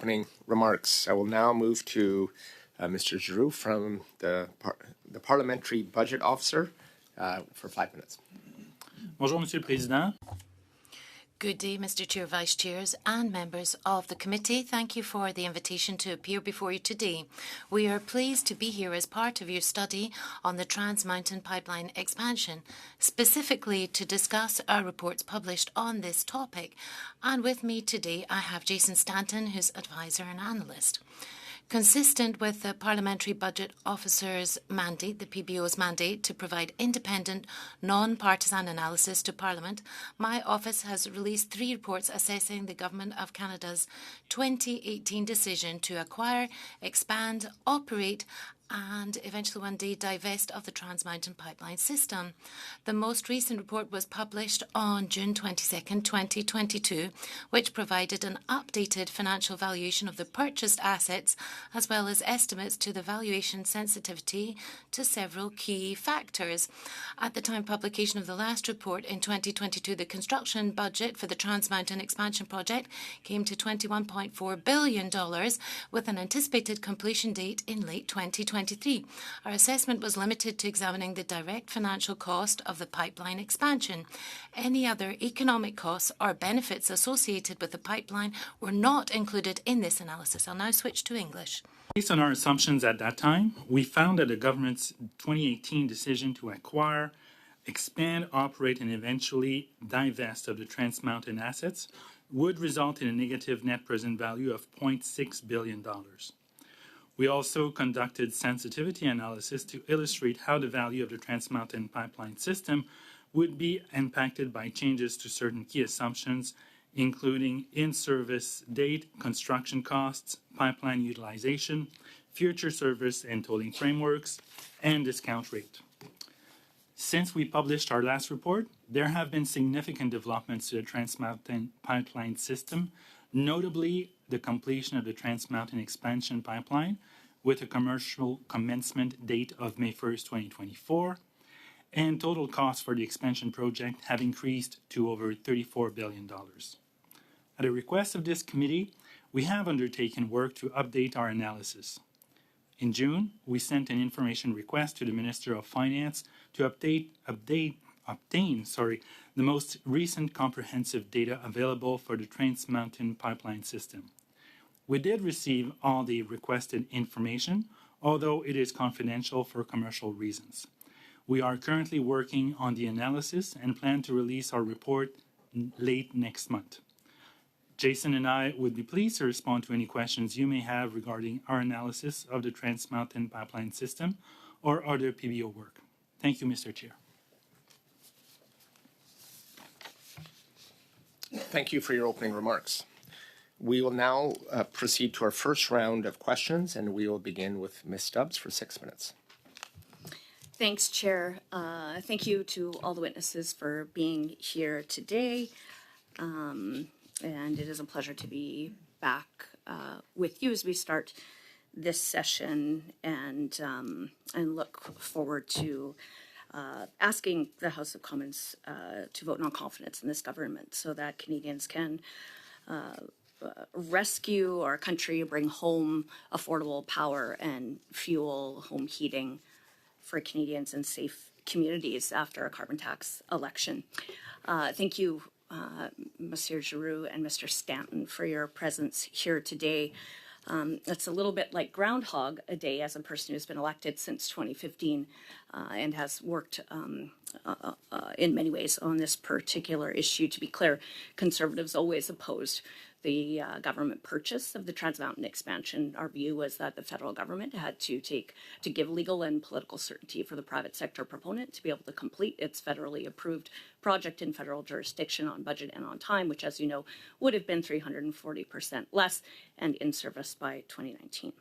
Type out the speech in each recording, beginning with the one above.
Opening remarks. I will now move to Mr. Giroux from the Parliamentary Budget Officer for 5 minutes. Bonjour, Monsieur le Président. Good day, Mr. Chair, Vice Chairs and members of the committee. Thank you for the invitation to appear before you today. We are pleased to be here as part of your study on the Trans Mountain Pipeline expansion, specifically to discuss our reports published on this topic. And with me today, I have Jason Stanton, who's advisor and analyst. Consistent with the Parliamentary Budget Officer's mandate, the PBO's mandate, to provide independent, non-partisan analysis to Parliament, my office has released 3 reports assessing the Government of Canada's 2018 decision to acquire, expand, operate and eventually one day divest of the Trans Mountain Pipeline system. The most recent report was published on June 22nd, 2022, which provided an updated financial valuation of the purchased assets, as well as estimates to the valuation sensitivity to several key factors. At the time of publication of the last report in 2022, the construction budget for the Trans Mountain expansion project came to $21.4 billion, with an anticipated completion date in late 2023. Our assessment was limited to examining the direct financial cost of the pipeline expansion. Any other economic costs or benefits associated with the pipeline were not included in this analysis. I'll now switch to English. Based on our assumptions at that time, we found that the government's 2018 decision to acquire, expand, operate, and eventually divest of the Trans Mountain assets would result in a negative net present value of $0.6 billion. We also conducted sensitivity analysis to illustrate how the value of the Trans Mountain pipeline system would be impacted by changes to certain key assumptions, including in-service date, construction costs, pipeline utilization, future service and tolling frameworks, and discount rate. Since we published our last report, there have been significant developments to the Trans Mountain pipeline system, notably the completion of the Trans Mountain expansion pipeline with a commercial commencement date of May 1st, 2024, and total costs for the expansion project have increased to over $34 billion. At the request of this committee, we have undertaken work to update our analysis. In June, we sent an information request to the Minister of Finance to obtain the most recent comprehensive data available for the Trans Mountain pipeline system. We did receive all the requested information, although it is confidential for commercial reasons. We are currently working on the analysis and plan to release our report late next month. Jason and I would be pleased to respond to any questions you may have regarding our analysis of the Trans Mountain pipeline system or other PBO work. Thank you, Mr. Chair. Thank you for your opening remarks. We will now proceed to our first round of questions, and we will begin with Ms. Stubbs for 6 minutes. Thanks, Chair. Thank you to all the witnesses for being here today. And it is a pleasure to be back with you as we start this session and look forward to asking the House of Commons to vote non-confidence in this government so that Canadians can rescue our country, bring home affordable power and fuel home heating for Canadians and safe communities after a carbon tax election. Thank you, Monsieur Giroux and Mr. Stanton, for your presence here today. It's a little bit like Groundhog a Day as a person who's been elected since 2015 and has worked in many ways on this particular issue. To be clear, Conservatives always opposed the government purchase of the Trans Mountain expansion. Our view was that the federal government had to give legal and political certainty for the private sector proponent to be able to complete its federally approved project in federal jurisdiction on budget and on time, which, as you know, would have been 340% less and in service by 2019.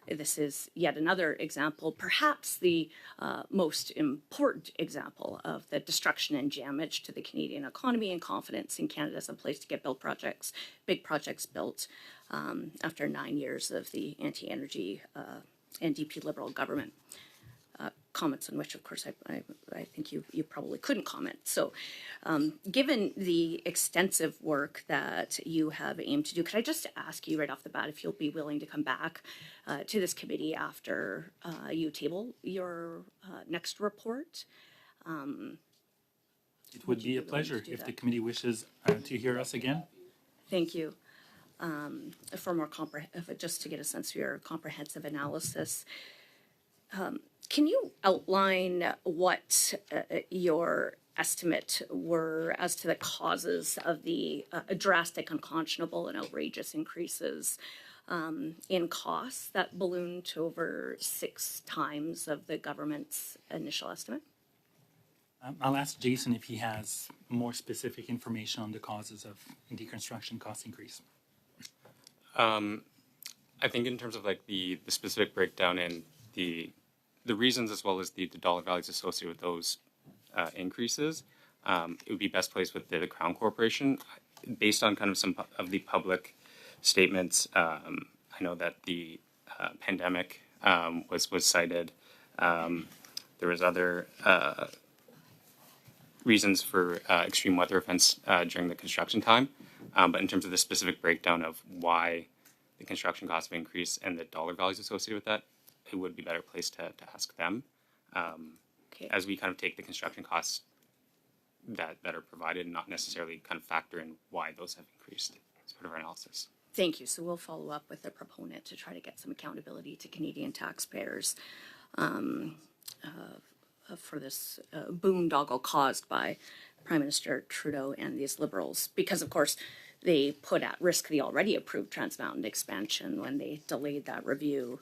This is yet another example, perhaps the most important example of the destruction and damage to the Canadian economy and confidence in Canada as a place to get big projects built after 9 years of the anti-energy NDP-Liberal government. comments on which, of course, I think you probably couldn't comment. So given the extensive work that you have aimed to do, could I just ask you right off the bat if you'll be willing to come back to this committee after you table your next report? It would be a pleasure if the committee wishes to hear us again. Thank you. For more just to get a sense of your comprehensive analysis. Can you outline what your estimate were as to the causes of the drastic, unconscionable, and outrageous increases in costs that ballooned to over 6 times of the government's initial estimate? I'll ask Jason if he has more specific information on the causes of the construction cost increase. I think in terms of like the specific breakdown and the reasons as well as the dollar values associated with those increases, it would be best placed with the Crown Corporation. Based on kind of some of the public statements, I know that the pandemic was cited. There was other reasons for extreme weather events during the construction time. But in terms of the specific breakdown of why the construction costs have increased and the dollar values associated with that, it would be better placed to ask them. As we kind of take the construction costs that are provided and not necessarily kind of factor in why those have increased as part of our analysis. Thank you. So we'll follow up with the proponent to try to get some accountability to Canadian taxpayers for this boondoggle caused by Prime Minister Trudeau and these Liberals, because, of course, they put at risk the already approved Trans Mountain expansion when they delayed that review,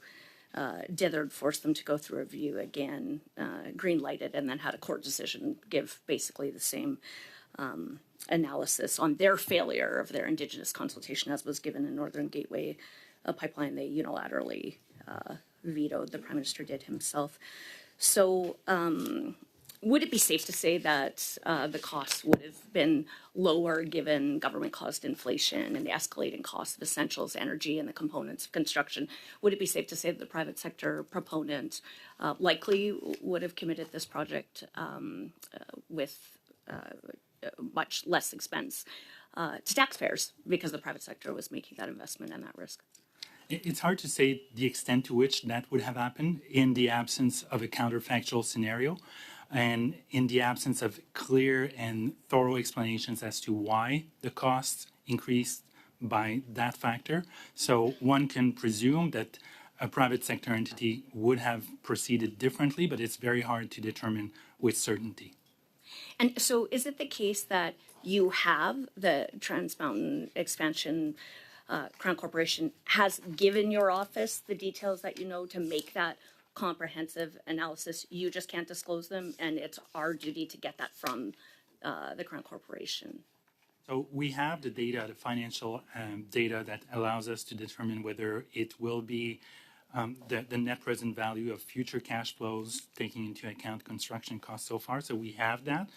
dithered, forced them to go through a review again, green-lighted, and then had a court decision give basically the same analysis on their failure of their Indigenous consultation as was given in Northern Gateway pipeline. They unilaterally vetoed, the Prime Minister did himself. So would it be safe to say that the costs would have been lower given government-caused inflation and the escalating cost of essentials, energy, and the components of construction? Would it be safe to say that the private sector proponent likely would have committed this project with much less expense to taxpayers because the private sector was making that investment and that risk? It's hard to say the extent to which that would have happened in the absence of a counterfactual scenario and in the absence of clear and thorough explanations as to why the costs increased by that factor. So one can presume that a private sector entity would have proceeded differently, but it's very hard to determine with certainty. And so is it the case that you have the Trans Mountain expansion, Crown Corporation has given your office the details that you know to make that comprehensive analysis? You just can't disclose them, and it's our duty to get that from the Crown Corporation. So we have the data, the financial data that allows us to determine whether it will be the net present value of future cash flows, taking into account construction costs so far. So we have that.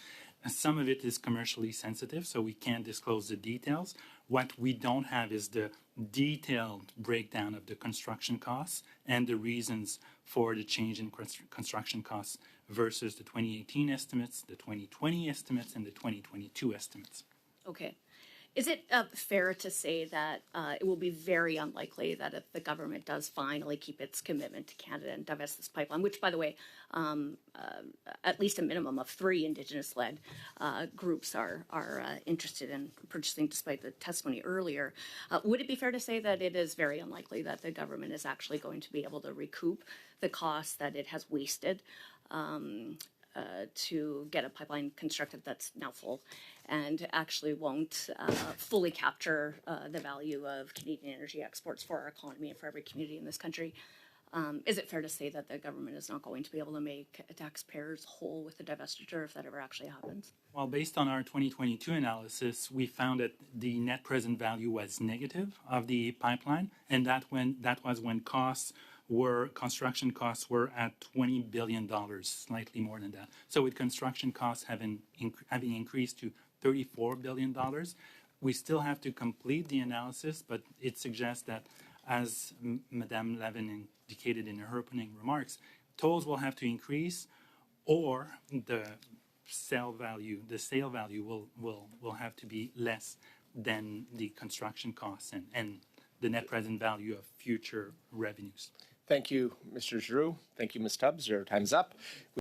Some of it is commercially sensitive, so we can't disclose the details. What we don't have is the detailed breakdown of the construction costs and the reasons for the change in construction costs versus the 2018 estimates, the 2020 estimates, and the 2022 estimates. Okay. Is it fair to say that it will be very unlikely that if the government does finally keep its commitment to Canada and divest this pipeline, which, by the way, at least a minimum of 3 Indigenous-led groups are interested in purchasing, despite the testimony earlier, would it be fair to say that it is very unlikely that the government is actually going to be able to recoup the costs that it has wasted to get a pipeline constructed that's now full, and actually won't fully capture the value of Canadian energy exports for our economy and for every community in this country? Is it fair to say that the government is not going to be able to make taxpayers whole with the divestiture if that ever actually happens? Well, based on our 2022 analysis, we found that the net present value was negative of the pipeline, and that was when construction costs were at $20 billion, slightly more than that. So with construction costs having increased to $34 billion, we still have to complete the analysis, but it suggests that, as Madame Levin indicated in her opening remarks, tolls will have to increase, or the sale value will have to be less than the construction costs and the net present value of future revenues. Thank you, Mr. Giroux. Thank you, Ms. Tubbs. Your time's up.